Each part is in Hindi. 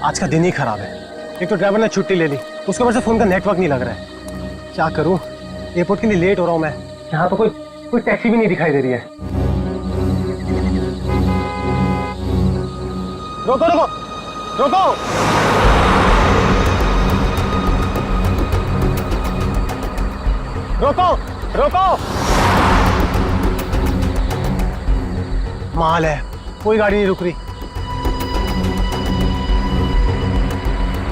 आज का दिन ही खराब है। एक तो ड्राइवर ने छुट्टी ले ली, उसके ऊपर से फोन का नेटवर्क नहीं लग रहा है। क्या करूं, एयरपोर्ट के लिए लेट हो रहा हूं मैं। यहाँ तो कोई टैक्सी भी नहीं दिखाई दे रही है। रोको रोको रोको। रोको रोको। माल है, कोई गाड़ी नहीं रुक रही।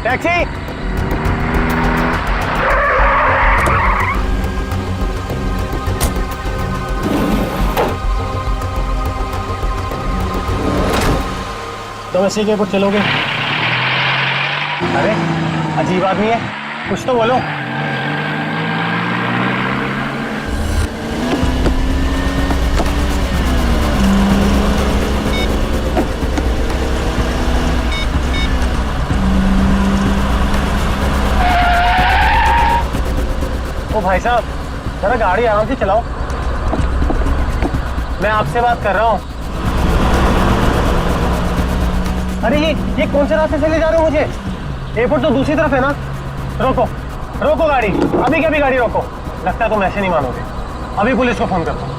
टैक्सी। डोमेस्टिक एयरपोर्ट चलोगे? अरे अजीब आदमी है, कुछ तो बोलो। ओ भाई साहब, जरा गाड़ी आराम से चलाओ, मैं आपसे बात कर रहा हूँ। अरे ये कौन से रास्ते से ले जा रहे हो मुझे? एयरपोर्ट तो दूसरी तरफ है ना। रोको रोको गाड़ी, अभी कभी गाड़ी रोको। लगता है तुम ऐसे नहीं मानोगे, अभी पुलिस को फोन करता हूँ।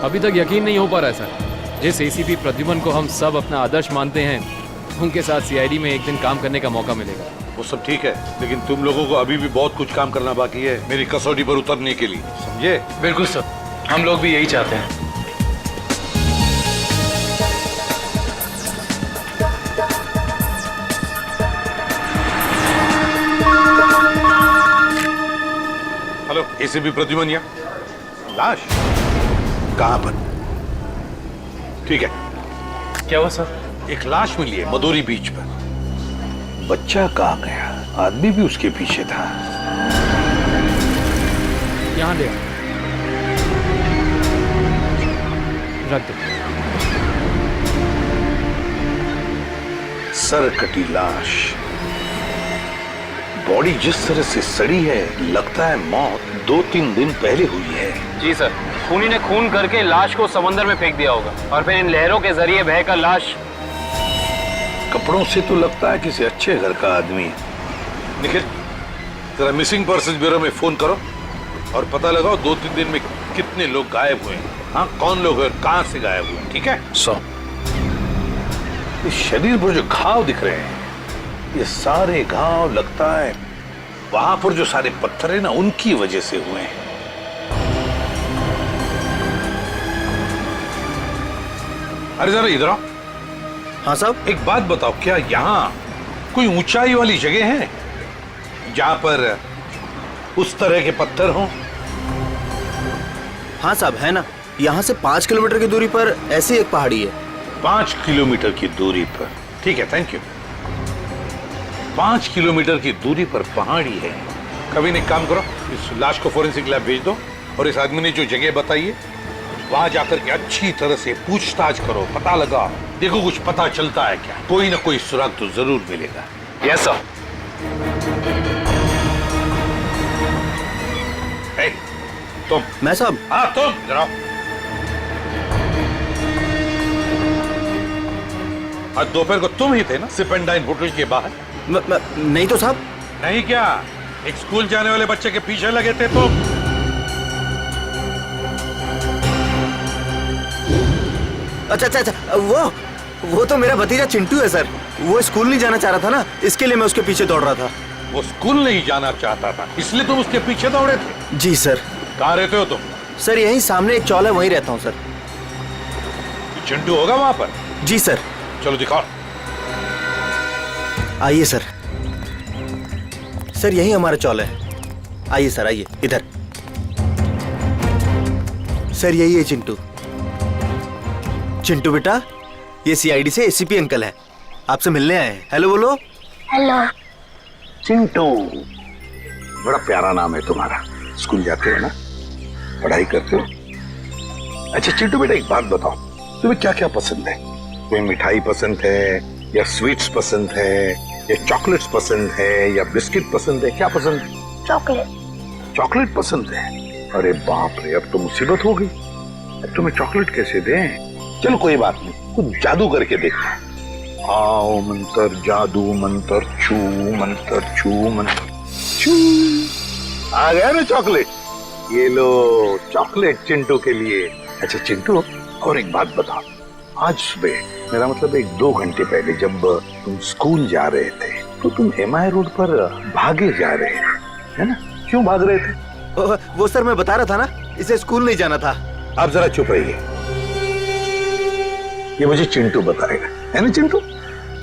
अभी तक यकीन नहीं हो पा रहा है सर। जिस एसीपी प्रद्युमन को हम सब अपना आदर्श मानते हैं, उनके साथ सीआईडी में एक दिन काम करने का मौका मिलेगा। वो सब ठीक है, लेकिन तुम लोगों को अभी भी बहुत कुछ काम करना बाकी है मेरी कसौटी पर उतरने के लिए, समझे? बिल्कुल सर, हम लोग भी यही चाहते हैं। हेलो, एसीपी प्रद्युमन या लाश कहाँ पर? ठीक है। क्या हुआ सर? एक लाश मिली है मदोरी बीच पर। बच्चा कहाँ गया? आदमी भी उसके पीछे था। यहाँ ले रख दो। सर कटी लाश, बॉडी जिस तरह से सड़ी है, लगता है मौत 2-3 दिन पहले हुई है। जी सर, खूनी ने खून करके लाश को समंदर में फेंक दिया होगा और फिर इन लहरों के जरिए बहकर लाश। कपड़ों से तो लगता है किसी अच्छे घर का आदमी। निखिल, जरा मिसिंग पर्सन ब्यूरो में फोन करो और पता लगाओ 2-3 दिन में कितने लोग गायब हुए हैं। हाँ, कौन लोग हैं, कहां से गायब हुए, ठीक है? इस शरीर पर जो घाव दिख रहे हैं, ये सारे घाव लगता है वहां पर जो सारे पत्थर है ना, उनकी वजह से हुए हैं। अरे जरा इधर आओ। हाँ साहब। एक बात बताओ, क्या यहाँ कोई ऊंचाई वाली जगह है जहां पर उस तरह के पत्थर हों? हाँ साहब, है ना। यहाँ से 5 किलोमीटर की दूरी पर ऐसी एक पहाड़ी है। 5 किलोमीटर की दूरी पर? ठीक है, थैंक यू। 5 किलोमीटर की दूरी पर पहाड़ी है। कभी नहीं, काम करो, इस लाश को फोरेंसिक लैब भेज दो और इस आदमी ने जो जगह बताई है वहां जाकर के अच्छी तरह से पूछताछ करो, पता लगाओ, देखो कुछ पता चलता है क्या। कोई ना कोई सुराग तो जरूर मिलेगा। Yes sir. तुम? मैं साहब? हाँ तुम, जरा आज दोपहर को तुम ही थे ना सिप एंड डाइन होटल के बाहर? नहीं तो साहब। नहीं क्या? एक स्कूल जाने वाले बच्चे के पीछे लगे थे तुम? अच्छा, वो तो मेरा भतीजा चिंटू है सर। वो स्कूल नहीं जाना चाह रहा था ना, इसके लिए मैं उसके पीछे दौड़ रहा था। वो स्कूल नहीं जाना चाहता था, इसलिए तुम उसके पीछे दौड़े थे? जी सर। कहाँ रहते हो तुम? सर यहीं सामने एक चौल है, वहीं रहता हूँ सर। चिंटू होगा वहां पर? जी सर। चलो दिखाओ। आइए सर। सर यही हमारा चौल है। आइए सर, आइए इधर। सर यही है चिंटू। चिंटू बेटा, ये सीआईडी से एसीपी अंकल हैं, आपसे मिलने आए हैं। हेलो बोलो। हेलो। चिंटू, बड़ा प्यारा नाम है तुम्हारा। स्कूल जाते हो ना, पढ़ाई करते हो? अच्छा चिंटू बेटा, एक बात बताओ, तुम्हें क्या क्या पसंद है? कोई मिठाई पसंद है या स्वीट्स पसंद है ये चॉकलेट्स पसंद है या बिस्किट पसंद है, क्या पसंद है? चॉकलेट। चॉकलेट पसंद है? अरे बाप रे, अब तो मुसीबत हो गई। अब तुम्हें चॉकलेट कैसे दें? चलो कोई बात नहीं, कुछ जादू करके देखते हैं। आओ मंत्र जादू मंत्र छू मंत्र छू मंत्र छू। आ गया ना चॉकलेट, ये लो चॉकलेट चिंटू के लिए। अच्छा चिंटू, और एक बात बताओ, आज सुबह, मेरा मतलब 1-2 घंटे पहले जब तुम स्कूल जा रहे थे तो तुम MI रोड पर भागे जा रहे थे, है ना? क्यों भाग रहे थे? वो सर मैं बता रहा था ना, इसे स्कूल नहीं जाना था। आप जरा चुप रहिए, ये मुझे चिंटू बताएगा, है ना चिंटू?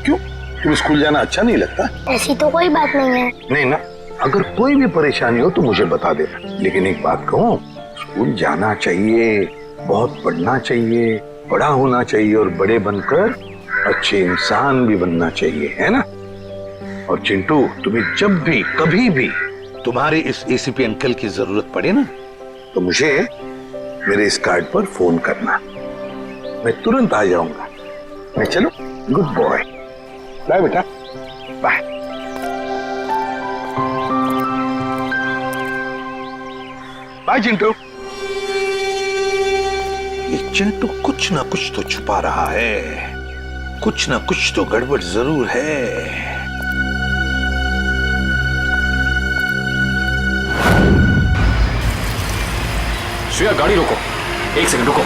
क्यों, तुम्हें स्कूल जाना अच्छा नहीं लगता? ऐसी तो कोई बात नहीं है। नहीं ना, अगर कोई भी परेशानी हो तो मुझे बता देना। लेकिन एक बात कहूँ, स्कूल जाना चाहिए, बहुत पढ़ना चाहिए, बड़ा होना चाहिए और बड़े बनकर अच्छे इंसान भी बनना चाहिए, है ना? और चिंटू, तुम्हें जब भी कभी भी तुम्हारे इस ACP अंकल की जरूरत पड़े ना, तो मुझे मेरे इस कार्ड पर फोन करना, मैं तुरंत आ जाऊंगा। मैं चलूं? गुड बॉय, बाय बेटा, बाय। बाय चिंटू। ये चिंटू कुछ ना कुछ तो छुपा रहा है, कुछ ना कुछ तो गड़बड़ जरूर है। श्रेया गाड़ी रोको, 1 सेकंड रुको।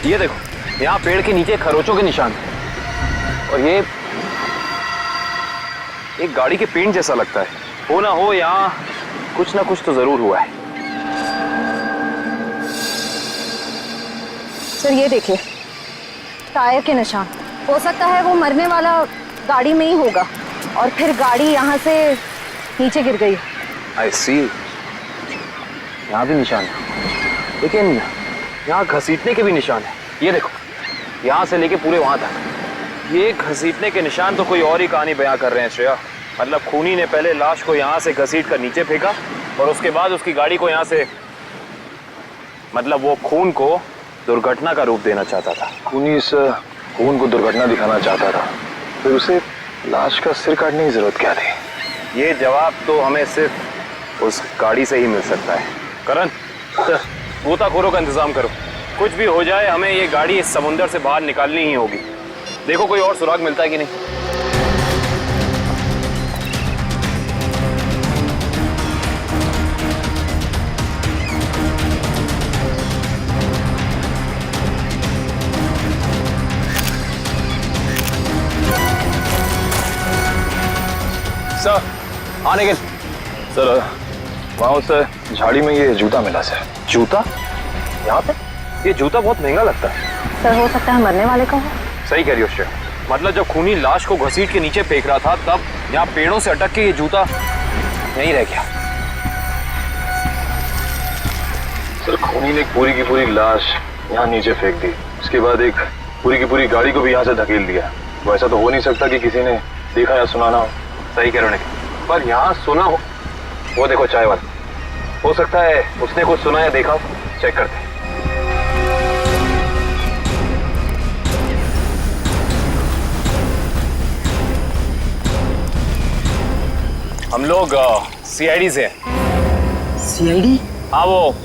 ये देखो, यहाँ पेड़ के नीचे खरोचों के निशान हैं। और ये एक गाड़ी के पेंट जैसा लगता है। हो ना हो, यहाँ कुछ ना कुछ तो जरूर हुआ है। सर ये देखिए, टायर के निशान। हो सकता है वो मरने वाला गाड़ी में ही होगा और फिर गाड़ी यहाँ से नीचे गिर गई। आई सी, यहाँ भी निशान है, लेकिन यहाँ घसीटने के भी निशान है। ये देखो, यहाँ से लेके पूरे वहां तक ये घसीटने के निशान। तो कोई और ही कहानी बयां कर रहे हैं श्रेया। मतलब खूनी ने पहले लाश को यहाँ से घसीट कर नीचे फेंका और उसके बाद उसकी गाड़ी को यहाँ से, मतलब वो खून को दुर्घटना का रूप देना चाहता था। खूनी इस खून को दुर्घटना दिखाना चाहता था, फिर उसे लाश का सिर काटने की जरूरत क्या थी? ये जवाब तो हमें सिर्फ उस गाड़ी से ही मिल सकता है। करण, गोताखोरों का इंतजाम करो। कुछ भी हो जाए, हमें ये गाड़ी इस समुंदर से बाहर निकालनी ही होगी। देखो कोई और सुराग मिलता है कि नहीं। सर, आने के सर, वहाँ उस झाड़ी में ये जूता मिला सर। जूता? यहाँ पे? ये जूता बहुत महंगा लगता है। सर हो सकता है मरने वाले का हो। सही कह रही हो श्रेया। मतलब जब खूनी लाश को घसीट के नीचे फेंक रहा था, तब यहाँ पेड़ों से अटक के ये जूता नहीं रह गया। सर खूनी ने पूरी की पूरी लाश यहाँ नीचे फेंक दी, उसके बाद एक पूरी की पूरी गाड़ी को भी यहाँ से धकेल दिया। वैसा तो हो नहीं सकता कि किसी ने देखा या सुना ना हो। सही कह रहे हो, पर यहाँ सुना हो। वो देखो चाय वाला, हो सकता है उसने कुछ सुना या देखा हो। चेक करते हैं। हम लोग CID से हैं। CID? हाँ, वो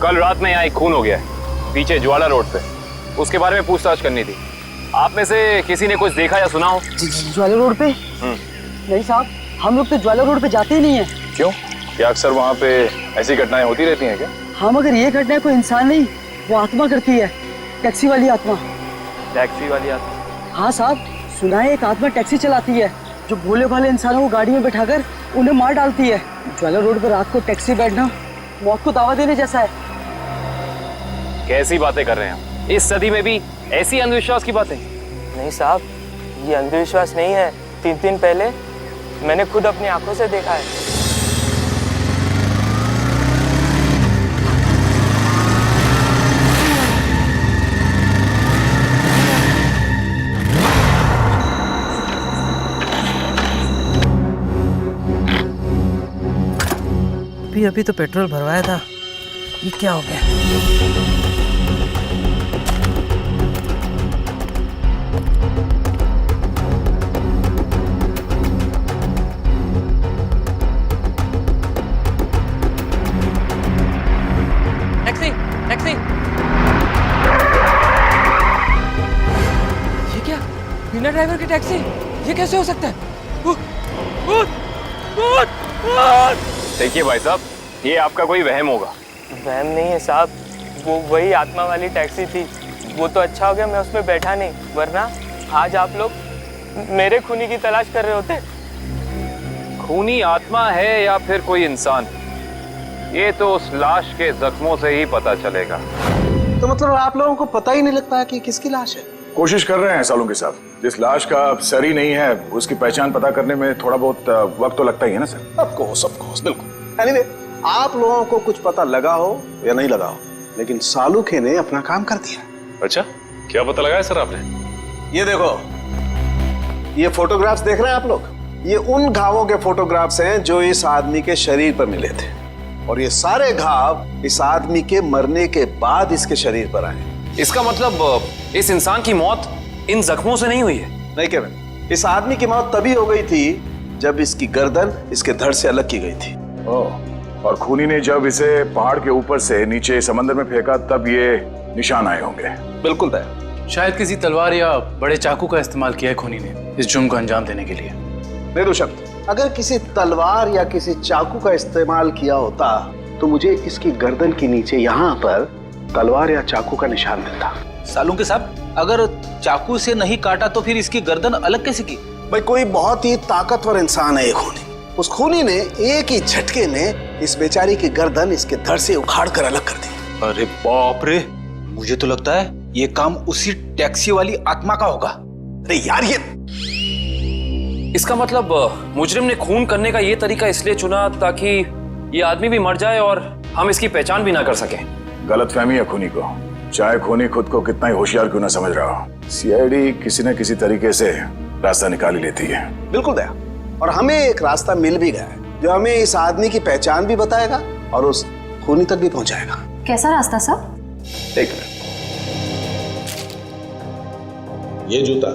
कल रात में यहाँ एक खून हो गया है पीछे ज्वाला रोड पे। उसके बारे में पूछताछ करनी थी। आप में से किसी ने कुछ देखा या सुना हो? ज्वाला रोड पे? नहीं साहब, हम लोग तो ज्वाला रोड पे जाते ही नहीं है। क्यों? क्या अक्सर वहाँ पे ऐसी घटनाएं होती रहती हैं क्या? हाँ, मगर ये घटना कोई इंसान नहीं, वो आत्मा करती है। टैक्सी वाली आत्मा। टैक्सी वाली आत्मा? हाँ साहब, सुना है एक आत्मा टैक्सी चलाती है जो भोले भाले इंसानों को गाड़ी में बैठाकर उन्हें मार डालती है। ज्वाला रोड पर रात को टैक्सी बैठना मौत को दावा देने जैसा है। कैसी बातें कर रहे हैं? इस सदी में भी ऐसी अंधविश्वास की बातें? नहीं साहब, ये अंधविश्वास नहीं है। 3 दिन पहले मैंने खुद अपनी आंखों से देखा है। अभी तो पेट्रोल भरवाया था, ये क्या हो गया? ड्राइवर की टैक्सी, ये कैसे हो सकता है? देखिए भाई साहब, ये आपका कोई वहम होगा। वहम नहीं है साहब, वो वही आत्मा वाली टैक्सी थी। वो तो अच्छा हो गया मैं उसमें बैठा नहीं, वरना आज आप लोग मेरे खूनी की तलाश कर रहे होते। खूनी आत्मा है या फिर कोई इंसान, ये तो उस लाश के जख्मों से ही पता चलेगा। तो मतलब आप लोगों को पता ही नहीं लगता है कि किसकी लाश है? कोशिश कर रहे हैं सालों के साथ। जिस लाश का सर ही नहीं है उसकी पहचान पता करने में थोड़ा बहुत वक्त तो लगता ही है ना सर। ऑफ कोर्स, बिल्कुल। एनीवे, आप लोगों को कुछ पता लगा हो या नहीं लगा हो, लेकिन सालुखे ने अपना काम कर दिया। अच्छा, क्या पता लगाया सर आपने? ये देखो, ये फोटोग्राफ्स देख रहे हैं आप लोग? ये उन घावों के फोटोग्राफ्स हैं जो इस आदमी के शरीर पर मिले थे, और ये सारे घाव इस आदमी के मरने के बाद इसके शरीर पर आए। इसका मतलब इस इंसान की मौत इन जख्मों से नहीं हुई है? नहीं केविन, इस आदमी की मौत तभी हो गई थी जब इसकी गर्दन इसके धड़ से अलग की गई थी। और खूनी ने जब इसे पहाड़ के ऊपर से नीचे समंदर में फेंका तब ये निशान आए होंगे। बिल्कुल तय। शायद किसी तलवार या बड़े चाकू का इस्तेमाल किया है खूनी ने इस जुर्म को अंजाम देने के लिए। निर्दोषक, अगर किसी तलवार या किसी चाकू का इस्तेमाल किया होता तो मुझे इसकी गर्दन के नीचे यहाँ पर तलवार या चाकू का निशान मिलता। सालुंके साहब, अगर चाकू से नहीं काटा तो फिर इसकी गर्दन अलग कैसे की? भाई, कोई बहुत ही ताकतवर इंसान है ये खूनी। उस खूनी ने एक ही झटके में इस बेचारी की गर्दन इसके धड़ से उखाड़ कर अलग कर दी। अरे बाप रे, मुझे तो लगता है ये काम उसी टैक्सी वाली आत्मा का होगा। अरे यार, ये इसका मतलब मुजरिम ने खून करने का ये तरीका इसलिए चुना ताकि ये आदमी भी मर जाए और हम इसकी पहचान भी ना कर सकें। गलतफहमी है खूनी को, चाहे खूनी खुद को कितना ही होशियार क्यों ना समझ रहा हो। सीआईडी किसी न किसी तरीके से रास्ता निकाल ही लेती है। बिल्कुल दया, और हमें एक रास्ता मिल भी गया है जो हमें इस आदमी की पहचान भी बताएगा और उस खूनी तक भी पहुंचाएगा। कैसा रास्ता साहब? एक मिनट, ये जूता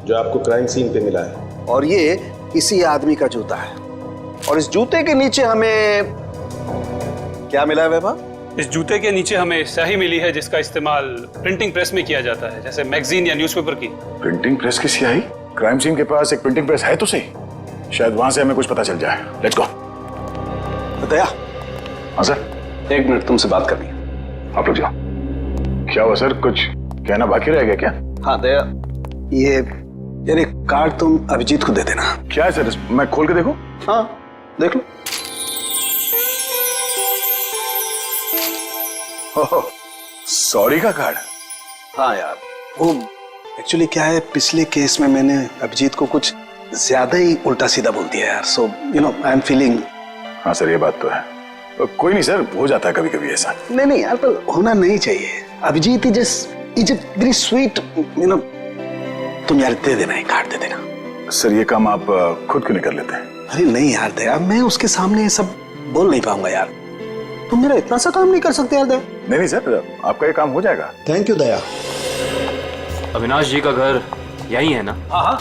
जो आपको क्राइम सीन पे मिला है, और ये इसी आदमी का जूता है, और इस जूते के नीचे हमें क्या मिला है वैभव? इस जूते के नीचे हमें स्याही मिली है जिसका इस्तेमाल प्रिंटिंग प्रेस में किया जाता है, जैसे मैगजीन या न्यूज़पेपर की। प्रिंटिंग प्रेस की स्याही? क्राइम सीन के पास एक प्रिंटिंग प्रेस है तो सही, शायद वहां से हमें कुछ पता चल जाए। Let's go. दया। हाँ सर। 1 मिनट तुमसे बात करनी है। आप लोग जाओ। क्या हुआ सर, कुछ कहना बाकी रह गया क्या? हाँ दया, ये यार एक कार्ड तुम अभिजीत को दे देना। क्या है सर, मैं खोल के देखूं? हाँ देख लो। सॉरी का कार्ड? हाँ यार, वो एक्चुअली क्या है, पिछले केस में मैंने अभिजीत को कुछ ज्यादा ही उल्टा सीधा बोल दिया यार, so you know I am feeling. हाँ सर, ये बात तो है। कोई नहीं सर, हो जाता है कभी कभी ऐसा। नहीं यार, पर होना नहीं चाहिए। Abhijit is very sweet, you know. तुम यार दे देना, एक कार्ड दे देना। सर ये काम आप खुद क्यों नहीं कर लेते? अरे नहीं यार दया, मैं उसके सामने ये सब बोल नहीं पाऊंगा यार। तुम मेरा इतना सा काम नहीं कर सकते यार दया। नहीं सर, आपका ये काम हो जाएगा। थैंक यू दया। अविनाश जी का घर यही है ना? हाँ,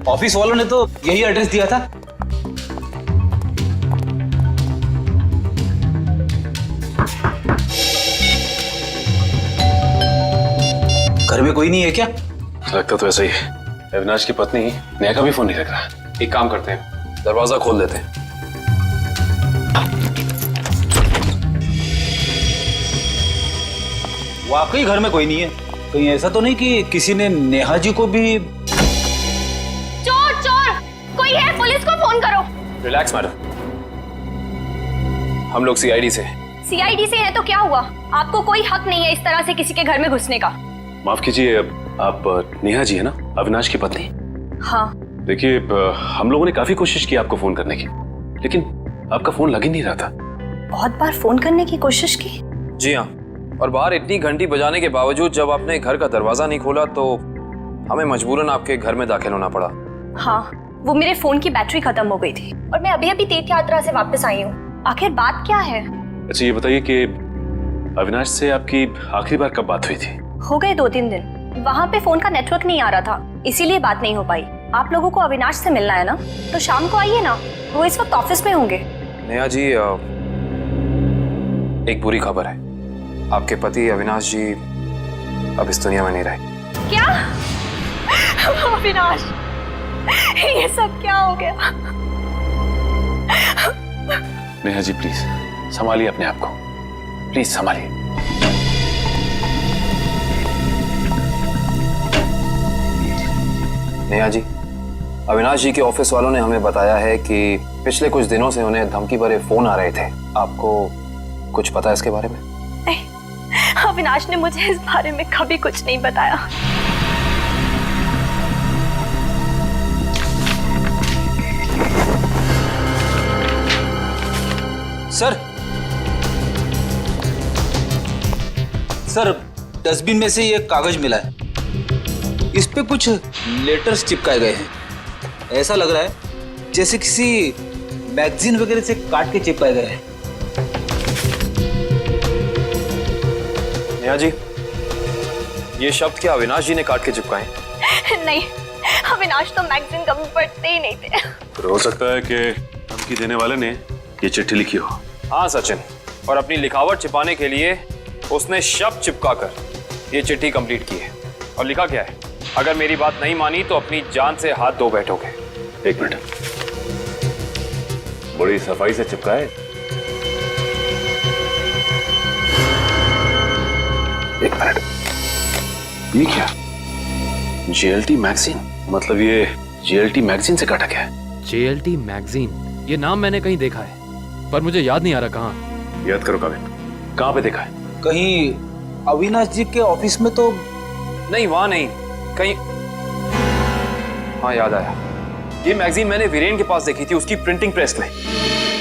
ऑफिस वालों ने तो यही एड्रेस दिया था। घर में कोई नहीं है क्या? लगता तो ऐसा ही है। अविनाश की पत्नी नेहा का भी फोन नहीं लग रहा। एक काम करते हैं, दरवाजा खोल देते हैं। वाकई घर में कोई नहीं है। कहीं ऐसा तो नहीं कि किसी ने नेहा जी को भी? चोर, कोई है, पुलिस को फोन करो। रिलैक्स मैडम, हम लोग सीआईडी से। सीआईडी से है तो क्या हुआ? आपको कोई हक नहीं है इस तरह से किसी के घर में घुसने का। माफ कीजिए, आप नेहा जी है ना, अविनाश की पत्नी? हाँ। देखिए, हम लोगों ने काफी कोशिश की आपको फोन करने की, लेकिन आपका फोन लग ही नहीं रहा था। बहुत बार फोन करने की कोशिश की? जी हाँ, और बाहर इतनी घंटी बजाने के बावजूद जब आपने घर का दरवाजा नहीं खोला तो हमें मजबूरन आपके घर में दाखिल होना पड़ा। हाँ, वो मेरे फोन की बैटरी खत्म हो गई थी और मैं अभी तीर्थ यात्रा से वापस आई हूँ। आखिर बात क्या है? अच्छा ये बताइए कि अविनाश से आपकी आखिरी बार कब बात हुई थी? हो गए 2-3 दिन। वहाँ पे फोन का नेटवर्क नहीं आ रहा था, इसीलिए बात नहीं हो पाई। आप लोगों को अविनाश से मिलना है ना, तो शाम को आइए ना, वो इस वक्त ऑफिस में होंगे। नेहा जी, एक बुरी खबर है, आपके पति अविनाश जी अब इस दुनिया में नहीं रहे। क्या? अविनाश, ये सब क्या हो गया? नेहा जी प्लीज संभालिए अपने आप को, प्लीज संभालिए। नेहा जी, अविनाश जी के ऑफिस वालों ने हमें बताया है कि पिछले कुछ दिनों से उन्हें धमकी भरे फोन आ रहे थे। आपको कुछ पता है इसके बारे में? नहीं, अविनाश ने मुझे इस बारे में कभी कुछ नहीं बताया। सर डस्टबिन में से ये कागज मिला है, इस पे कुछ लेटर्स चिपकाए गए हैं। ऐसा लग रहा है जैसे किसी मैगजीन वगैरह से काट के चिपकाए गए हैं। नेहा जी, ये शब्द क्या अविनाश जी ने काट के चिपकाए? नहीं, अविनाश तो मैगजीन कभी पढ़ते ही नहीं थे। तो हो सकता है कि धमकी देने वाले ने ये चिट्ठी लिखी हो। हाँ सचिन, और अपनी लिखावट छिपाने के लिए उसने शब्द चिपकाकर ये चिट्ठी कंप्लीट की है। और लिखा क्या है? अगर मेरी बात नहीं मानी तो अपनी जान से हाथ धो बैठोगे। एक मिनट, बड़ी सफाई से चिपकाए। एक मिनट, ये क्या? जेएलटी मैगजीन, मतलब ये जेएलटी मैगजीन से काटा गया है। जेएलटी मैगजीन, ये नाम मैंने कहीं देखा है पर मुझे याद नहीं आ रहा कहाँ। याद करो काविन, कहाँ पे देखा है? कहीं अविनाश जी के ऑफिस में तो नहीं, वहां नहीं, कहीं। हाँ याद आया, ये मैगजीन मैंने वीरेन के पास देखी थी, उसकी प्रिंटिंग प्रेस में।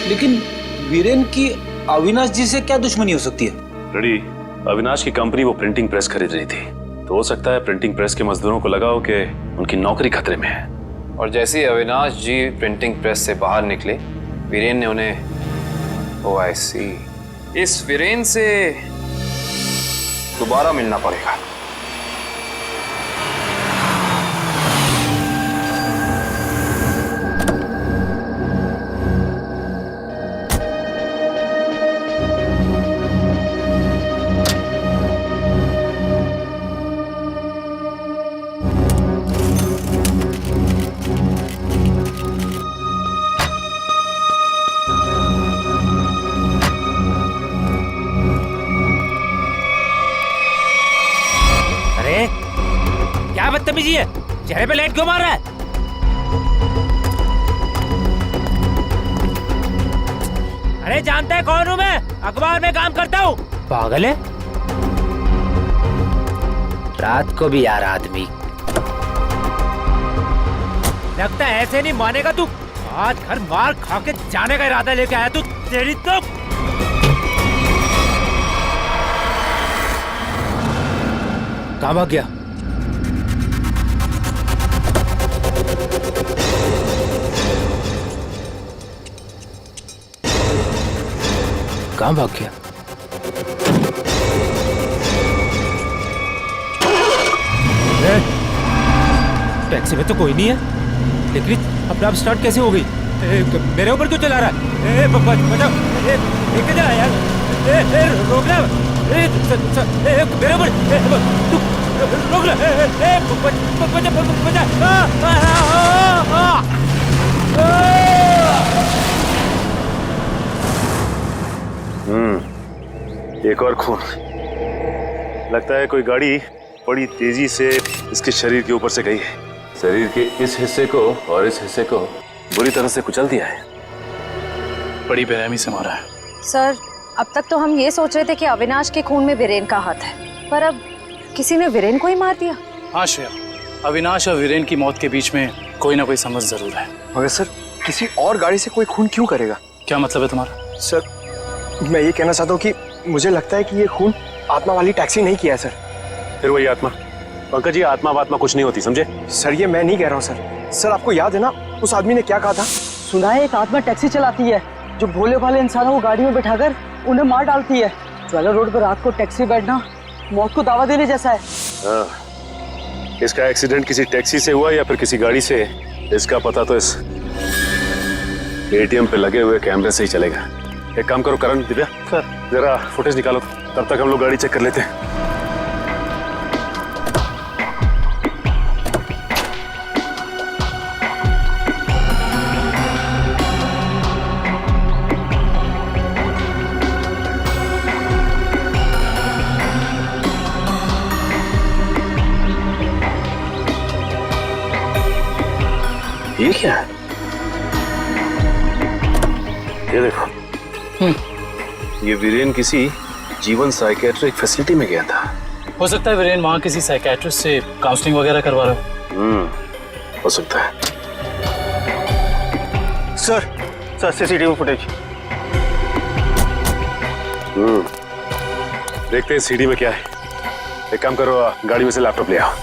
लेकिन वीरेन की अविनाश जी से क्या दुश्मनी हो सकती है? रेडी, अविनाश की कंपनी वो प्रिंटिंग प्रेस खरीद रही थी, तो हो सकता है प्रिंटिंग प्रेस के मजदूरों को लगा हो कि उनकी नौकरी खतरे में है। और जैसे ही अविनाश जी प्रिंटिंग प्रेस से बाहर निकले, वीरेन ने उन्हें, ओह आई सी, इस वीरेन से दोबारा मिलना पड़ेगा। क्या बदतमीजी है? चेहरे पे लाइट क्यों मार रहा है? अरे जानता है कौन हूँ मैं? अखबार में काम करता हूँ। पागल है? रात को भी यार आदमी। लगता है ऐसे नहीं मानेगा तू। आज घर मार खा के जाने का इरादा लेके आया तू। तेरी तो कहाँ भाग गया? कहाँ भाग गया? टैक्सी में तो कोई नहीं है, लेकिन अपने आप स्टार्ट कैसे हो गई? मेरे ऊपर क्यों चला रहा है? बचाओ, किधर आया यार? रोकना, मेरे ऊपर तू रोक एक और खून। लगता है कोई गाड़ी बड़ी तेजी से इसके शरीर के ऊपर से गई है। शरीर के इस हिस्से को और इस हिस्से को बुरी तरह से कुचल दिया है। बड़ी बेरहमी से मारा है। सर, अब तक तो हम ये सोच रहे थे कि अविनाश के खून में वीरेन का हाथ है, पर अब किसी ने वीरेन को ही मार दिया। हाँ श्रेया, अविनाश और वीरेन की मौत के बीच में कोई ना कोई समझ जरूर है। मगर सर, किसी और गाड़ी से कोई खून क्यों करेगा? क्या मतलब है तुम्हारा? सर, मैं ये कहना चाहता हूँ कि मुझे लगता है कि ये खून आत्मा वाली टैक्सी नहीं किया है सर। फिर वही आत्मा? पंकज जी, आत्मा वात्मा कुछ नहीं होती, समझे? सर, ये मैं नहीं कह रहा हूँ सर। सर, आपको याद है ना उस आदमी ने क्या कहा था? सुना है एक आत्मा टैक्सी चलाती है जो भोले भाले इंसानों को गाड़ी में बिठाकर उन्हें मार डालती है। ज्वाला रोड पर रात को टैक्सी बैठना मौत को दावा देने जैसा है। हाँ, इसका एक्सीडेंट किसी टैक्सी से हुआ या फिर किसी गाड़ी से, इसका पता तो इस एटीएम पे लगे हुए कैमरे से ही चलेगा। एक काम करो करण, दिव्या सर, जरा फुटेज निकालो, तब तक हम लोग गाड़ी चेक कर लेते हैं। ये क्या है? ये देखो, ये वीरेन किसी जीवन साइकेट्रिक फैसिलिटी में गया था। हो सकता है वीरेन वहाँ किसी साइकेट्रिस्ट से काउंसलिंग वगैरह करवा रहा हो। हो सकता है। Sir CCTV footage. देखते हैं सीडी में क्या है। एक काम करो, गाड़ी में से लैपटॉप ले आओ।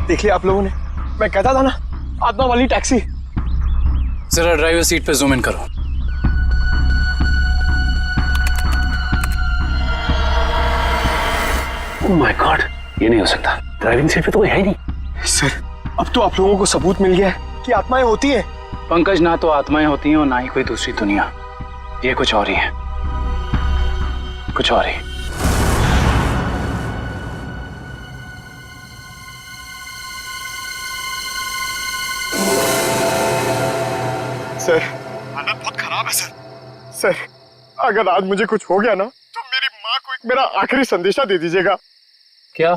देख लिया आप लोगों ने? मैं कहता था ना, आत्मा वाली टैक्सी। जरा ड्राइवर सीट पे जूम इन करो। ओह माय गॉड, ये नहीं हो सकता। ड्राइविंग सीट पे तो कोई है ही नहीं। सर, अब तो आप लोगों को सबूत मिल गया है कि आत्माएं होती हैं। पंकज, ना तो आत्माएं होती हैं और ना ही कोई दूसरी दुनिया। ये कुछ और ही है, कुछ और ही। सर, हालत बहुत खराब है सर। सर, अगर आज मुझे कुछ हो गया ना, तो मेरी माँ को एक मेरा आखिरी संदेशा दे दीजिएगा। क्या?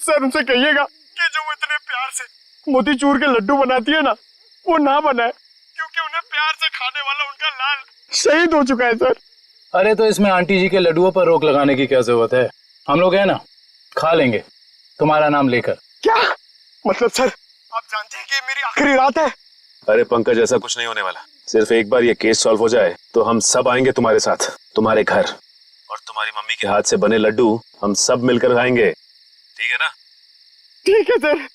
सर, उनसे कहिएगा कि जो वो इतने प्यार से मोतीचूर के लड्डू बनाती है ना, वो ना बनाए, क्योंकि उन्हें प्यार से खाने वाला उनका लाल शहीद हो चुका है सर। अरे तो इसमें आंटी जी के लड्डुओं पर रोक लगाने की क्या जरूरत है? हम लोग हैं ना, खा लेंगे तुम्हारा नाम लेकर। क्या मतलब सर, आप जानते हैं कि ये मेरी आखिरी रात है? अरे पंकज, ऐसा कुछ नहीं होने वाला। सिर्फ एक बार ये केस सॉल्व हो जाए तो हम सब आएंगे तुम्हारे साथ, तुम्हारे घर, और तुम्हारी मम्मी के हाथ से बने लड्डू हम सब मिलकर खाएंगे। ठीक है ना? ठीक है सर।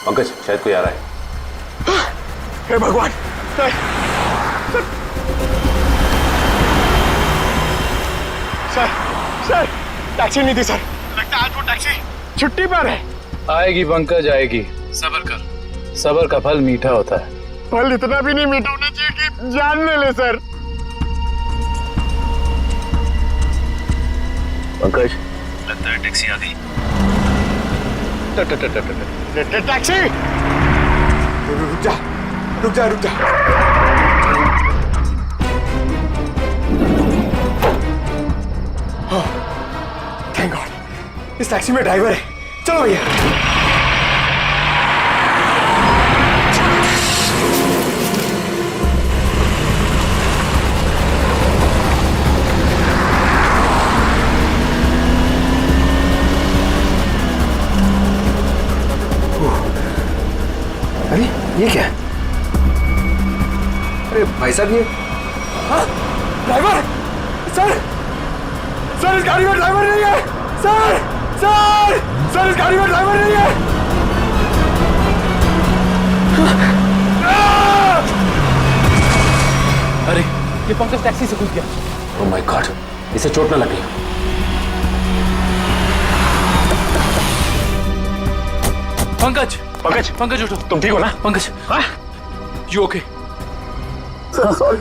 पंकज, शायद कोई आ रहा है। हे भगवान, सर, सर, सर, टैक्सी नहीं थी सर। लगता है आज वो टैक्सी छुट्टी पर है। आएगी पंकज, आएगी। सब्र कर, सब्र का फल मीठा होता है। फल इतना भी नहीं मीठा होना चाहिए कि जान ले ले सर। पंकज, लगता है टैक्सी आ गई। टैक्सी! रुक जा, रुक जा, रुक जा। थैंक गॉड, इस टैक्सी में ड्राइवर है। चलो भैया। अरे ये क्या है? अरे भाई साहब, ये ड्राइवर! सर, सर, इस गाड़ी में ड्राइवर नहीं है। सर, सर, सर, इस गाड़ी में ड्राइवर नहीं है। अरे ये पंकज टैक्सी से कूद गया। ओह माय गॉड, इसे चोट ना लगी। पंकज, पंकज, पंकज उठो। तुम ठीक हो ना? Pankaj, you okay? Sir sorry,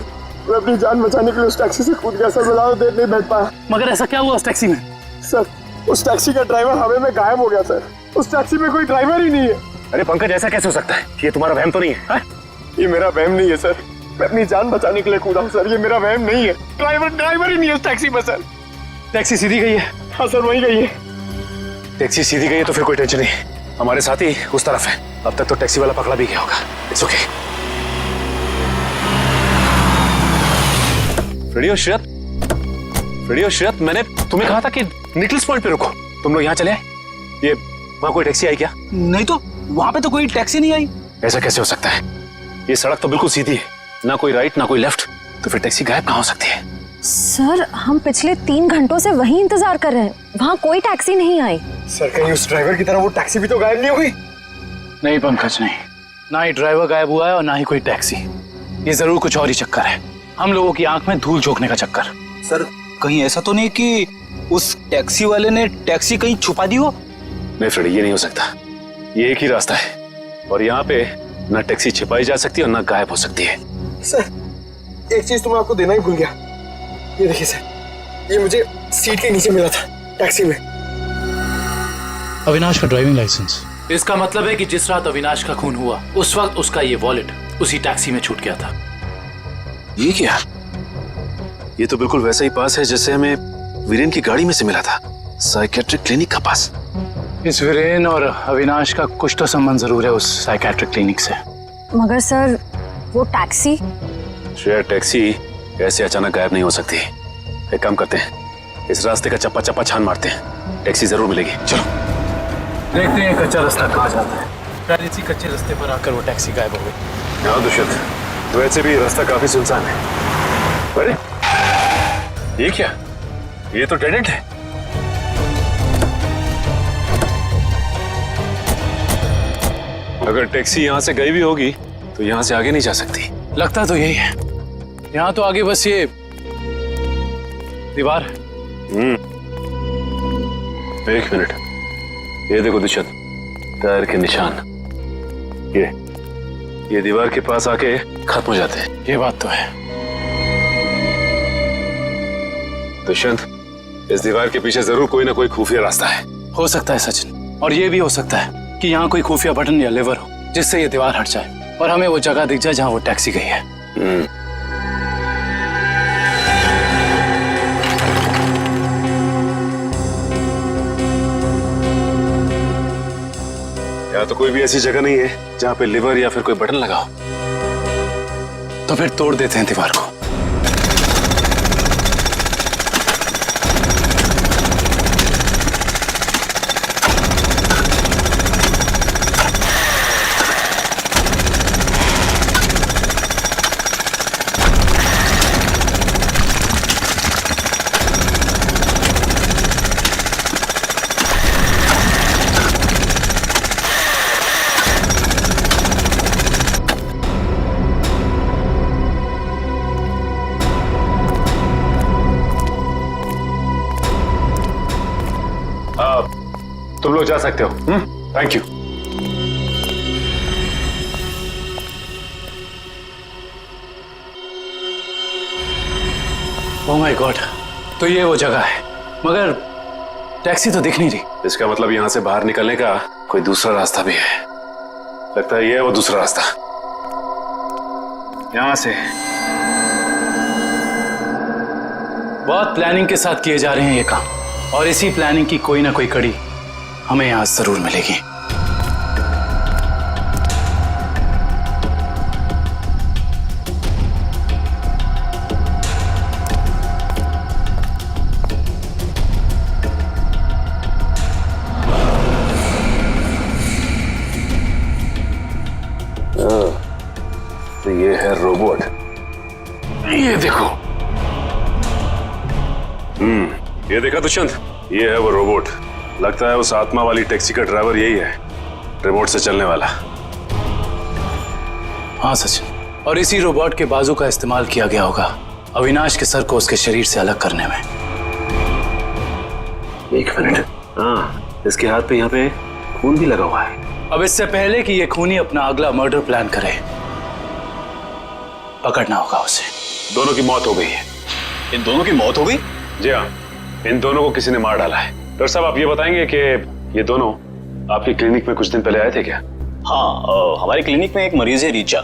मैं अपनी जान बचाने के लिए उस टैक्सी से कूद गया सर। मैं ज्यादा देर नहीं बैठ पाया। मगर ऐसा क्या हुआ उस टैक्सी में? सर, उस टैक्सी का ड्राइवर हवा में गायब हो गया सर। उस टैक्सी में कोई ड्राइवर ही नहीं है। अरे पंकज, ऐसा कैसे हो सकता है? ये तुम्हारा वहम तो नहीं है? ये मेरा वहम नहीं है सर। मैं अपनी जान बचाने के लिए कूदा हूँ सर। ये मेरा वहम नहीं है। ड्राइवर ही नहीं है उस टैक्सी में सर। टैक्सी सीधी गई है? हाँ सर, वही गई है। टैक्सी सीधी गई है तो फिर कोई टेंशन नहीं। हमारे साथ ही उस तरफ है। अब तक तो टैक्सी वाला पकड़ा भी गया होगा। It's okay. रेडियो श्रेयत, मैंने तुम्हें कहा था कि निकल्स पॉइंट पे रुको। तुम लोग यहाँ चले आए। ये वहां कोई टैक्सी आई क्या? नहीं तो वहां पे तो कोई टैक्सी नहीं आई। ऐसा कैसे हो सकता है? ये सड़क तो बिल्कुल सीधी है, ना कोई राइट ना कोई लेफ्ट, तो फिर टैक्सी गायब कहाँ हो सकती है? सर हम पिछले 3 घंटों से वहीं इंतजार कर रहे हैं, वहाँ कोई टैक्सी नहीं आई। सर कहीं उस ड्राइवर की तरह वो टैक्सी भी तो गायब नहीं हुई? नहीं पंकज नहीं, ना ही ड्राइवर गायब हुआ है और ना ही कोई टैक्सी। ये जरूर कुछ और ही चक्कर है, हम लोगों की आंख में धूल झोंकने का चक्कर। सर कहीं ऐसा तो नहीं कि उस टैक्सी वाले ने टैक्सी कहीं छुपा दी हो? नहीं फ्रेडी, ये नहीं हो सकता। ये एक ही रास्ता है और यहाँ पे ना टैक्सी छिपाई जा सकती है और ना गायब हो सकती है। सर एक चीज तो मैं आपको देना ही भूल गया, ये देखिए सर, ये मुझे सीट के नीचे मिला था टैक्सी में। अविनाश का ड्राइविंग लाइसेंस। इसका मतलब है कि जिस रात अविनाश का खून हुआ उस वक्त उसका ये वॉलेट उसी टैक्सी में छूट गया था। ये क्या? ये तो बिल्कुल वैसा ही पास है जैसे हमें वीरेन की गाड़ी में से मिला था, साइकेट्रिक क्लिनिक का पास। इस वीरेन और अविनाश का कुछ तो संबंध जरूर है उस साइकेट्रिक क्लिनिक से। मगर सर वो टैक्सी? श्रेया, टैक्सी ऐसे अचानक गायब नहीं हो सकती। एक काम करते हैं, इस रास्ते का चप्पा चप्पा छान मारते हैं, टैक्सी जरूर मिलेगी। चलो देखते हैं कच्चा रास्ता कहाँ जाता है। शायद इसी कच्चे रास्ते पर आकर वो टैक्सी गायब हो गई। हाँ दुष्यंत, तो वैसे भी रास्ता काफी सुनसान है। अरे ये क्या? ये तो डेड एंड है। अगर टैक्सी यहाँ से गई भी होगी तो यहाँ से आगे नहीं जा सकती। लगता तो यही है, यहाँ तो आगे बस ये दीवार है। एक मिनट, ये देखो दुष्यंत, टायर के निशान ये दीवार के पास आके खत्म हो जाते हैं। ये बात तो है। दुष्यंत, इस दीवार के पीछे जरूर कोई ना कोई खुफिया रास्ता है। हो सकता है सचिन, और ये भी हो सकता है कि यहाँ कोई खुफिया बटन या लेवर हो जिससे ये दीवार हट जाए और हमें वो जगह दिख जाए जहाँ वो टैक्सी गई है। यहाँ तो कोई भी ऐसी जगह नहीं है जहाँ पे लिवर या फिर कोई बटन लगा हो। तो फिर तोड़ देते हैं दीवार को। तुम लोग जा सकते हो। Thank you. Oh my God, तो ये वो जगह है, मगर टैक्सी तो दिख नहीं रही। इसका मतलब यहाँ से बाहर निकलने का कोई दूसरा रास्ता भी है। लगता है ये है वो दूसरा रास्ता। यहां से बहुत प्लानिंग के साथ किए जा रहे हैं ये काम, और इसी प्लानिंग की कोई ना कोई कड़ी हमें यहां जरूर मिलेगी। तो ये है रोबोट। ये देखो। ये देखा दुष्यंत, ये है वो रोबोट। लगता है उस आत्मा वाली टैक्सी का ड्राइवर यही है, रिमोट से चलने वाला। हाँ सचिन, और इसी रोबोट के बाजू का इस्तेमाल किया गया होगा अविनाश के सर को उसके शरीर से अलग करने में। एक मिनट, हाँ, इसके हाथ पे यहाँ पे खून भी लगा हुआ है। अब इससे पहले कि ये खूनी अपना अगला मर्डर प्लान करे, पकड़ना होगा उसे। दोनों की मौत हो गई है। इन दोनों की मौत हो गई? जी हाँ, इन दोनों को किसी ने मार डाला है। डॉक्टर साहब, आप ये बताएंगे कि ये दोनों आपकी क्लिनिक में कुछ दिन पहले आए थे क्या? हाँ, हमारी क्लिनिक में एक मरीज है रीचा,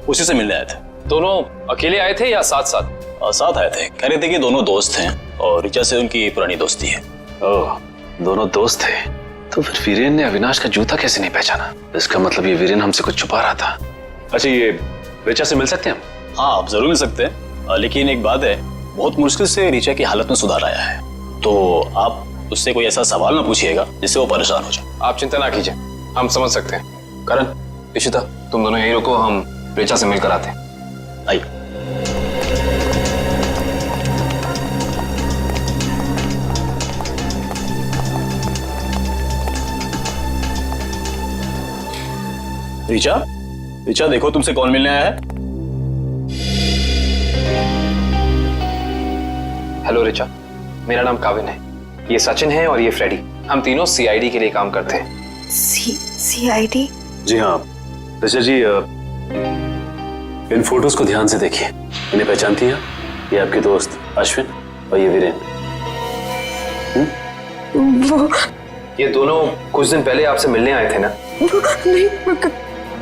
उसी से मिलने आए थे। दोनों अकेले आए थे या साथ साथ? साथ आए थे। कह रहे थे कि दोनों दोस्त हैं और रीचा से उनकी पुरानी दोस्ती है। ओह, दोनों दोस्त थे। तो फिर वीरेन ने अविनाश का जूता कैसे नहीं पहचाना? इसका मतलब ये वीरेन हमसे कुछ छुपा रहा था। अच्छा, ये रीचा से मिल सकते हैं हम? हाँ, आप जरूर मिल सकते हैं, लेकिन एक बात है, बहुत मुश्किल से रीचा की हालत में सुधार आया है। तो आप उससे कोई ऐसा सवाल ना पूछिएगा जिससे वो परेशान हो जाए। आप चिंता ना कीजिए, हम समझ सकते हैं। करण, इशिता, तुम दोनों यहीं रुको, हम रिचा से मिलकर आते हैं। आइए। रिचा, रिचा देखो तुमसे कौन मिलने आया है। हेलो रिचा, मेरा नाम काविन है, ये सचिन है और ये फ्रेडी। हम तीनों सीआईडी के लिए काम करते हैं। सीआईडी? जी हाँ रिचा जी, इन फोटोज को ध्यान से देखिए। इन्हें पहचानती हैं? ये आपके दोस्त अश्विन और ये वीरेन। ये दोनों कुछ दिन पहले आपसे मिलने आए थे ना?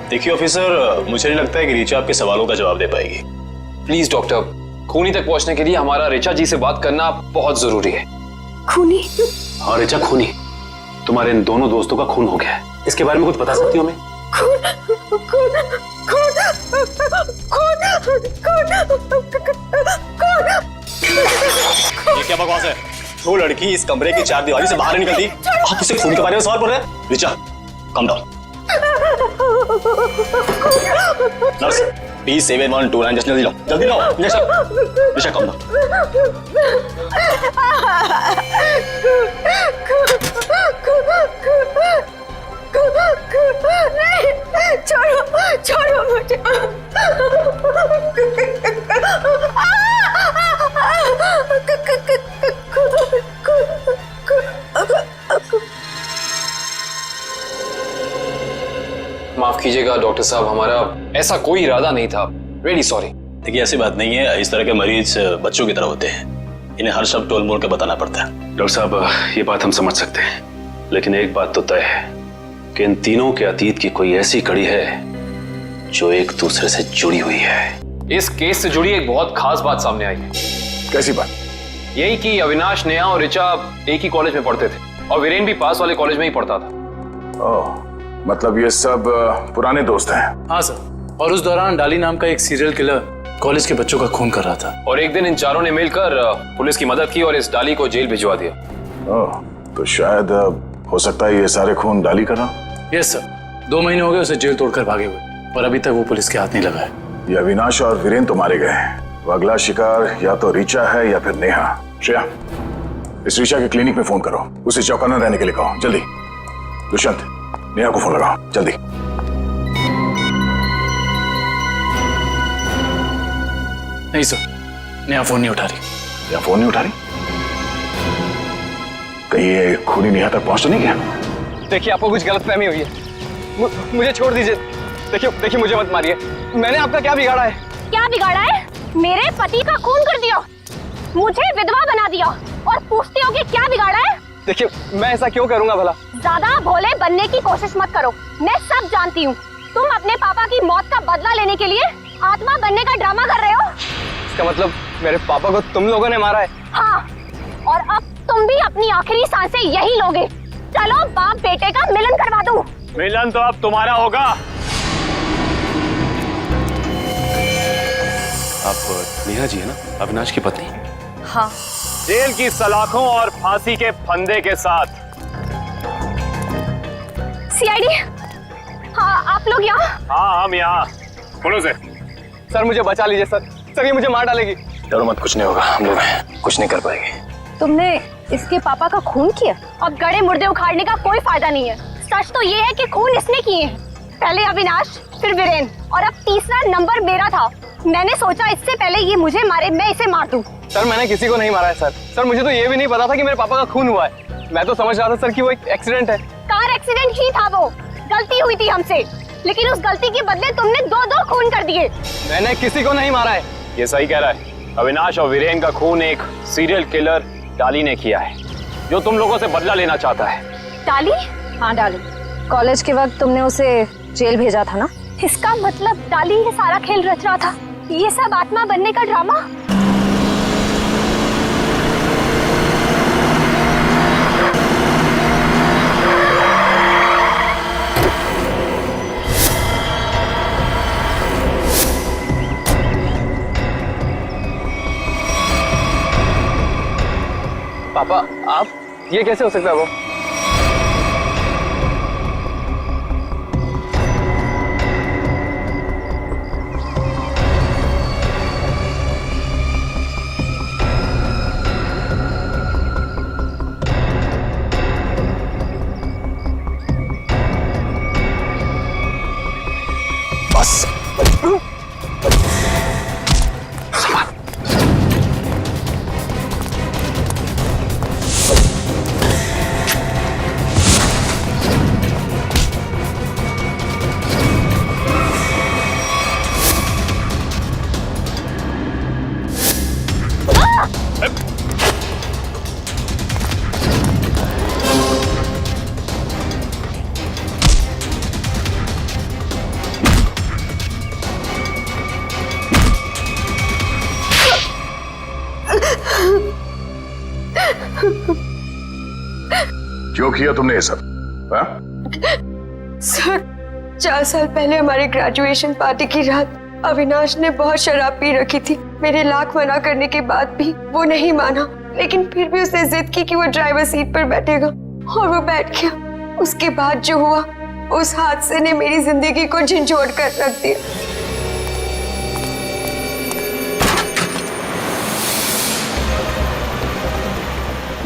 देखिए ऑफिसर, मुझे नहीं लगता है कि रिचा आपके सवालों का जवाब दे पाएगी। प्लीज डॉक्टर, खूनी तक पहुंचने के लिए हमारा रिचा जी से बात करना बहुत जरूरी है। खूनी? हाँ रिचा, खूनी। तुम्हारे इन दोनों दोस्तों का खून हो गया है। इसके बारे में कुछ बता सकती हो हमें? ये क्या बकवास है? वो लड़की इस कमरे की चार दीवारी से बाहर नहीं निकलती, आप उसे खून के बारे में सवाल पूछ रहे हैं? Richa, come down. Nurse, P7129 injection जल्दी लाओ, जल्दी लाओ इंजेक्शन। Richa, come down. छोड़ो, छोड़ो मुझे। माफ कीजिएगा डॉक्टर साहब, हमारा ऐसा कोई इरादा नहीं था। Really sorry. देखिए ऐसी बात नहीं है, इस तरह के मरीज बच्चों की तरह होते हैं, इन्हें हर शब्द टोल मोल के बताना पड़ता है। डॉक्टर साहब, ये बात हम समझ सकते हैं, लेकिन एक बात तो तय है कि इन तीनों के अतीत की कोई ऐसी कड़ी है जो एक दूसरे से जुड़ी हुई है। इस केस से जुड़ी एक बहुत खास बात सामने आई है। कैसी बात? यही कि अविनाश, नेहा और रिचा एक ही कॉलेज में पढ़ते थे और वीरेन भी पास वाले कॉलेज में ही पढ़ता था। ओह, मतलब ये सब पुराने दोस्त हैं। हाँ सर, और उस दौरान डाली नाम का एक सीरियल किलर कॉलेज के बच्चों का खून कर रहा था। और एक दिन इन चारों ने मिलकर पुलिस की मदद की और इस डाली को जेल भिजवा दिया। ओह, तो शायद हो सकता है ये सारे खून डाली कर रहा। यस सर, 2 महीने हो गए उसे जेल तोड़कर भागे हुए और अभी तक वो पुलिस के हाथ नहीं लगा है। ये अविनाश और वीरेन तो मारे गए हैं, वो अगला शिकार या तो रिचा है या फिर नेहा। श्रेया, इस रिचा के क्लिनिक में फोन करो, उसे चौकन्ना रहने के लिए कहो, जल्दी। दुष्यंत, नेहा को फोन लगाओ, जल्दी। नहीं सर, नेहा फोन नहीं उठा रही। नेहा फोन नहीं उठा रही? कहीं ये खूनी नेहा तक पहुंच तो नहीं गया? देखिए आपको कुछ गलतफहमी हुई है, मुझे छोड़ दीजिए। देखिए मुझे मत मारिए, मैंने आपका क्या बिगाड़ा है? क्या बिगाड़ा है? मेरे पति का खून कर दिया, मुझे विधवा बना दिया और पूछते हो कि क्या बिगाड़ा है? देखिए मैं ऐसा क्यों करूंगा भला? ज्यादा भोले बनने की कोशिश मत करो, मैं सब जानती हूँ। तुम अपने पापा की मौत का बदला लेने के लिए आत्मा बनने का ड्रामा कर रहे हो। इसका मतलब मेरे पापा को तुम लोगों ने मारा है? हाँ, और अब तुम भी अपनी आखिरी सांसें यही लोगे। चलो बाप बेटे का मिलन करवा दूं। मिलन तो अब तुम्हारा होगा। आप नेहा जी है ना, अविनाश की पत्नी? हाँ। जेल की सलाखों और फांसी के फंदे के साथ। सीआईडी? हाँ, आप लोग यहाँ? हाँ, हम यहाँ। बोलो से। सर मुझे बचा लीजिए सर, ये मुझे मार डालेगी। डरो मत, कुछ नहीं होगा, हम लोग कुछ नहीं कर पाएंगे। तुमने इसके पापा का खून किया? अब गड़े मुर्दे उखाड़ने का कोई फायदा नहीं है। सच तो ये है कि खून इसने किए हैं, पहले अविनाश, फिर वीरेन, और अब तीसरा नंबर मेरा था। मैंने सोचा इससे पहले ये मुझे मारे, मैं इसे मार दूं। सर मैंने किसी को नहीं मारा है सर, मुझे तो ये भी नहीं पता था कि मेरे पापा का खून हुआ है। मैं तो समझ रहा था सर कि वो एक एक्सीडेंट है। कार एक्सीडेंट ही था, वो गलती हुई थी हमसे, लेकिन उस गलती के बदले तुमने 2-2 खून कर दिए। मैंने किसी को नहीं मारा है। ये सही कह रहा है, अविनाश और वीरेन का खून एक सीरियल किलर डाली ने किया है, जो तुम लोगों से बदला लेना चाहता है। डाली? हाँ डाली, कॉलेज के वक्त तुमने उसे जेल भेजा था ना? इसका मतलब डाली ये सारा खेल रच रहा था, ये सब आत्मा बनने का ड्रामा। पापा ये कैसे हो सकता है वो? बस क्यों किया तुमने ये सब? हाँ? सर 4 साल पहले हमारी ग्रेजुएशन पार्टी की रात अविनाश ने बहुत शराब पी रखी थी। मेरे लाख मना करने के बाद भी वो नहीं माना, लेकिन फिर भी उसने जिद की कि वो ड्राइवर सीट पर बैठेगा और वो बैठ गया। उसके बाद जो हुआ, उस हादसे ने मेरी जिंदगी को झंझोड़ कर रख दिया।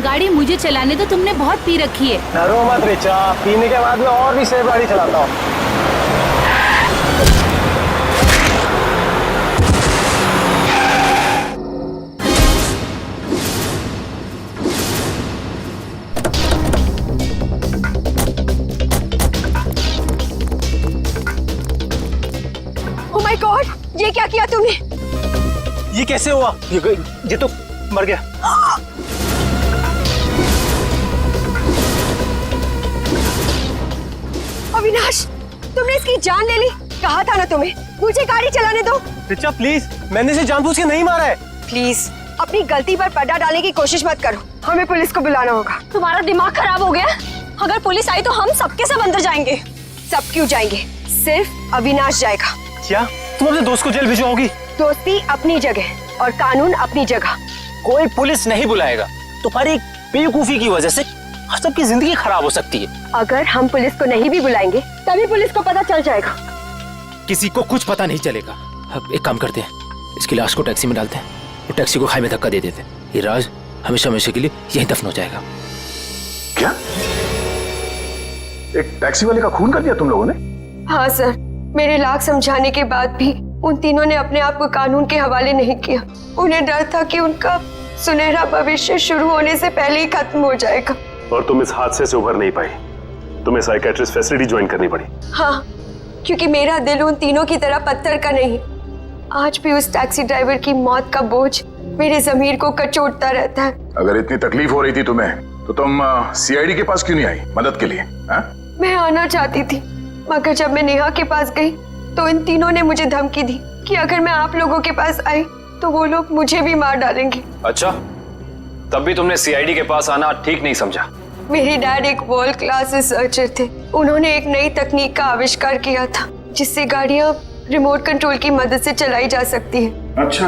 गाड़ी मुझे चलाने तो तुमने बहुत पी रखी है। डरो मत रिचा, पीने के बाद में और भी सेफ गाड़ी चलाता हूँ। ओह माय गॉड, ये क्या किया तुमने? ये कैसे हुआ? ये तो मर गया। अविनाश, तुमने इसकी जान ले ली। कहा था ना तुम्हें, मुझे गाड़ी चलाने दो। रिचा प्लीज, मैंने इसे जानबूझ के नहीं मारा है। प्लीज अपनी गलती पर पर्दा डालने की कोशिश मत करो। हमें पुलिस को बुलाना होगा। तुम्हारा दिमाग खराब हो गया? अगर पुलिस आई तो हम सबके सब अंदर जाएंगे। सब क्यों जाएंगे? सिर्फ अविनाश जाएगा। क्या तुम अपने दोस्त को जेल भिजवाओगी? दोस्ती अपनी जगह और कानून अपनी जगह। कोई पुलिस नहीं बुलाएगा। तुम्हारी बेवकूफी की वजह से सबकी जिंदगी खराब हो सकती है। अगर हम पुलिस को नहीं भी बुलाएंगे तभी पुलिस को पता चल जाएगा। किसी को कुछ पता नहीं चलेगा। अब एक काम करते हैं, इसकी लाश को टैक्सी में डालते हैं और टैक्सी को खाई में धक्का दे देते हैं। ये राज हमेशा हमेशा के लिए यहीं दफन हो जाएगा। क्या? एक टैक्सी वाले का खून कर दिया तुम लोगों ने? हाँ सर, मेरे लाख समझाने के बाद भी उन तीनों ने अपने आप को कानून के हवाले नहीं किया। उन्हें डर था कि उनका सुनहरा भविष्य शुरू होने से पहले ही खत्म हो जाएगा। और तुम इस हादसे से उभर नहीं पाई, तुम्हें साइकेट्रिस्ट फैसिलिटी ज्वाइन करनी पड़ी। हाँ, क्योंकि मेरा दिल उन तीनों की तरह पत्थर का नहीं। आज भी उस टैक्सी ड्राइवर की मौत का बोझ मेरे ज़मीर को कचोटता रहता है। अगर इतनी तकलीफ हो रही थी तुम्हें, तो तुम सीआईडी के पास क्यों नहीं आई मदद के लिए? हा? मैं आना चाहती थी, मगर जब मैं नेहा के पास गई तो इन तीनों ने मुझे धमकी दी कि अगर मैं आप लोगों के पास आई तो वो लोग मुझे भी मार डालेंगे। अच्छा, तब भी तुमने सीआईडी के पास आना ठीक नहीं समझा? मेरे डैड एक वर्ल्ड क्लास रिसर्चर थे। उन्होंने एक नई तकनीक का आविष्कार किया था जिससे गाड़ियां रिमोट कंट्रोल की मदद से चलाई जा सकती है। अच्छा,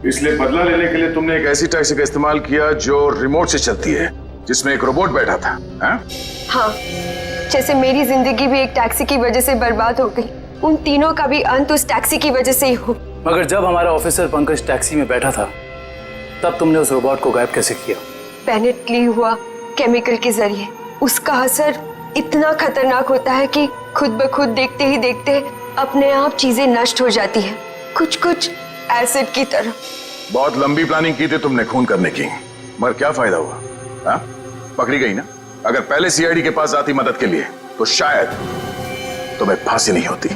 इसलिए बदला लेने के लिए तुमने एक ऐसी टैक्सी का इस्तेमाल किया जो रिमोट से चलती है, जिसमें एक रोबोट बैठा था। हाँ, जैसे मेरी जिंदगी भी एक टैक्सी की वजह से बर्बाद हो गई, उन तीनों का भी अंत उस टैक्सी की वजह से ही हो। मगर जब हमारा ऑफिसर पंकज टैक्सी में बैठा था, तब तुमने उस रोबोट को गायब कैसे किया? पेनिटली हुआ केमिकल के जरिए। उसका असर इतना खतरनाक होता है कि खुद ब खुद देखते ही देखते अपने आप चीजें नष्ट हो जाती है, कुछ कुछ एसिड की तरह। बहुत लंबी प्लानिंग की थी तुमने खून करने की, मगर क्या फायदा हुआ? हा? पकड़ी गई ना। अगर पहले सीआईडी के पास आती मदद के लिए तो शायद तुम्हें फांसी नहीं होती।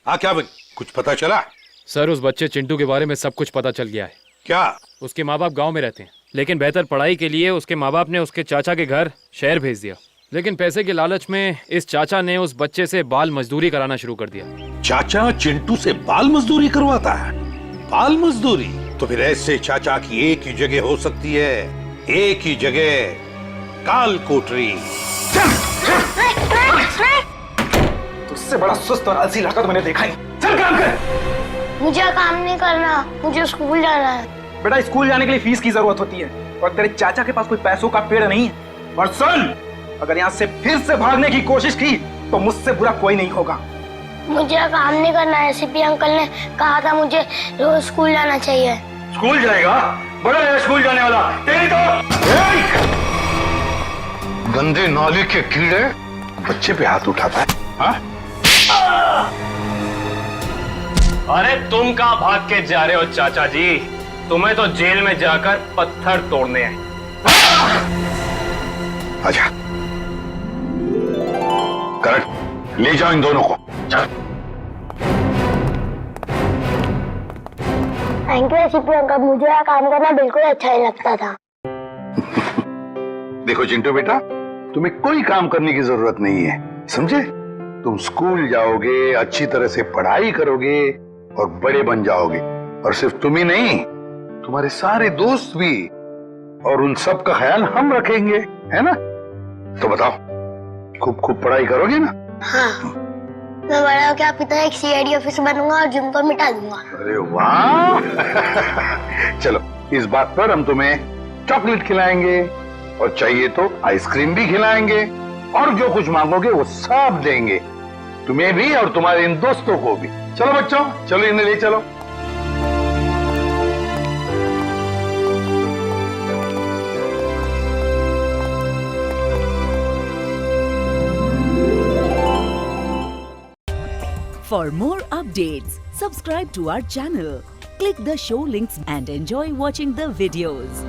हाँ, क्या बनी? कुछ पता चला? सर, उस बच्चे चिंटू के बारे में सब कुछ पता चल गया है। क्या? उसके माँ बाप गांव में रहते हैं, लेकिन बेहतर पढ़ाई के लिए उसके माँ बाप ने उसके चाचा के घर शहर भेज दिया। लेकिन पैसे के लालच में इस चाचा ने उस बच्चे से बाल मजदूरी कराना शुरू कर दिया। चाचा चिंटू से बाल मजदूरी करवाता है? बाल मजदूरी? तो फिर ऐसे चाचा की एक ही जगह हो सकती है, एक ही जगह, काल कोठरी। तुझसे बड़ा सुस्त और आलसी लड़का तो मैंने देखा ही। चल काम कर। मुझे काम नहीं करना, मुझे स्कूल जाना है। बेटा स्कूल जाने के लिए फीस की जरूरत होती है और तेरे चाचा के पास कोई पैसों का पेड़ नहीं है। और सुन, अगर यहाँ से फिर से भागने की कोशिश की तो मुझसे बुरा कोई नहीं होगा। मुझे काम नहीं करना है, सीपी अंकल ने कहा था मुझे रोज स्कूल जाना चाहिए। स्कूल जाएगा? बड़ा है स्कूल जाने वाला। तेरी तो गंदे नाले के कीड़े बच्चे पे हाथ उठाता है। हाँ? अरे तुम कहाँ भाग के जा रहे हो चाचा जी? तुम्हें तो जेल में जाकर पत्थर तोड़ने हैं। आजा, करेक्ट, ले जाओ इन दोनों को। थैंक यू सीपी अंकल, मुझे यहाँ काम करना बिल्कुल अच्छा नहीं लगता था। देखो चिंटू बेटा, तुम्हें कोई काम करने की जरूरत नहीं है, समझे? तुम स्कूल जाओगे, अच्छी तरह से पढ़ाई करोगे और बड़े बन जाओगे। और सिर्फ तुम ही नहीं, तुम्हारे सारे दोस्त भी, और उन सब का ख्याल हम रखेंगे, है ना? तो बताओ, खूब खूब पढ़ाई करोगे ना? हाँ, मैं बड़ा होकर आपकी तरह एक सीआईडी ऑफिसर बनूंगा और जिम को मिटा दूंगा। अरे वाह! चलो, इस बात पर हम तुम्हें चॉकलेट खिलाएंगे और चाहिए तो आइसक्रीम भी खिलाएंगे और जो कुछ मांगोगे वो सब देंगे, तुम्हें भी और तुम्हारे इन दोस्तों को भी। चलो बच्चों, चलो इन्हें ले चलो। For more updates, subscribe to our channel, click the show links and enjoy watching the videos.